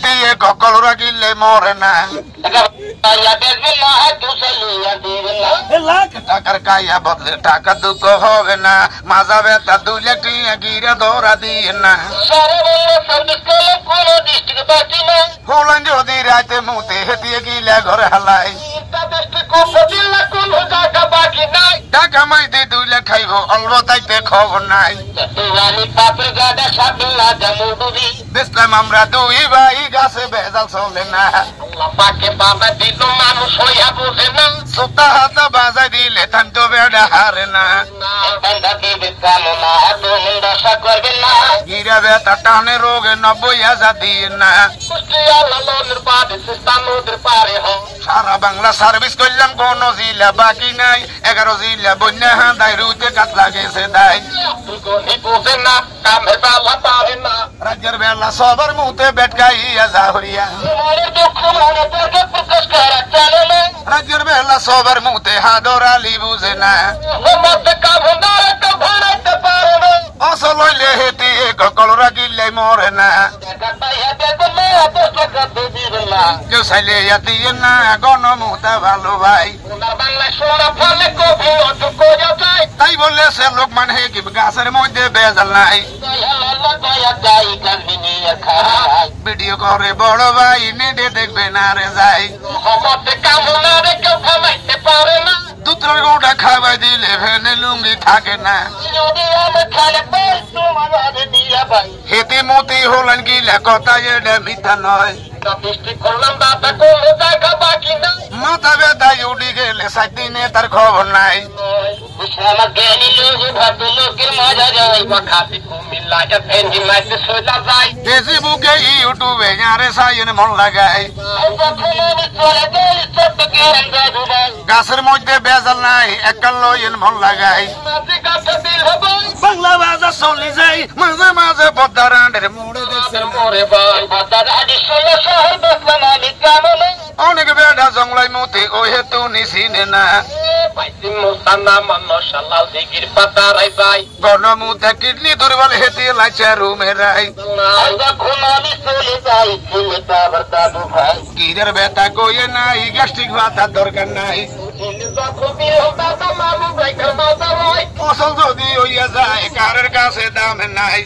দিয়ে ককল রাখিলে মরে না লাখ টাকার কাইয়া বদলে টাকা দুঃখ হবে না মাজা ব্যথা 2 লাখ টাকা গিরা ধরা দিয়ে না হলেন যদি রাতে মুতে হেতিয়ে গিলা ঘরে হালাই টাকা মাইতে 2 লাখ খাইব অল্প তাইতে খবর নাই দেখলাম আমরা 2 ভাই গাছে ভেজাল চলে না সুতা হাতা বাজাই দিলে ধান তো বেড়া হারে না গিরা ব্যথা টানে রোগে 90,000 দিয়ে না সারা বাংলা সার্ভিস করলাম কোন জিলা বাকি নাই 11 জিলা বন্যা হাঁদায় রুইতে কাতলা গেছে দায় রাজ্যের বেলা সবার মুখে বেটকাইয়া যাহরিয়া রাজ্যের বেলা সবার মুখে হাদরালি বুঝে না আসল হইলে হেতি ককল রাখিলে মরে না কেউ চাইলে দিয়ে না গণমুতা ভালো ভাই তাই বললে সে লোক মানে কি গাছের মধ্যে বেজাল নাই ভিডিও করে বড় ভাই নেটে দেখবে না রে যাই দুধের গোটা খাওয়াই দিলে ভেনে লুঙ্গি থাকে না হেতে মতি হলেন গিলা কথা এটা মিথ্যা নয় মাথা ব্যথায় উঠি গেলে 7 দিনে তার খবর নাই ফেসবুকে ইউটিউবে যারে সাইন মন লাগাই গাছের মধ্যে বেজাল নাই একাল লইন মন লাগাই বাংলা বাজার চলি যাই মাঝে মাঝে পদ্মারানের মোড়ে দেখছেন অনেক বেড়া জংলাই মতে ও হেতু নিছিনে না গণমুতে কিডনি দুর্বল হেতে লাইছে রুমে রাই গিরের ব্যথা কইয়ে নাই গ্যাস্ট্রিক ভাতার দরকার নাই ফসল যদি হইয়া যায় কারের কাছে দাম নাই।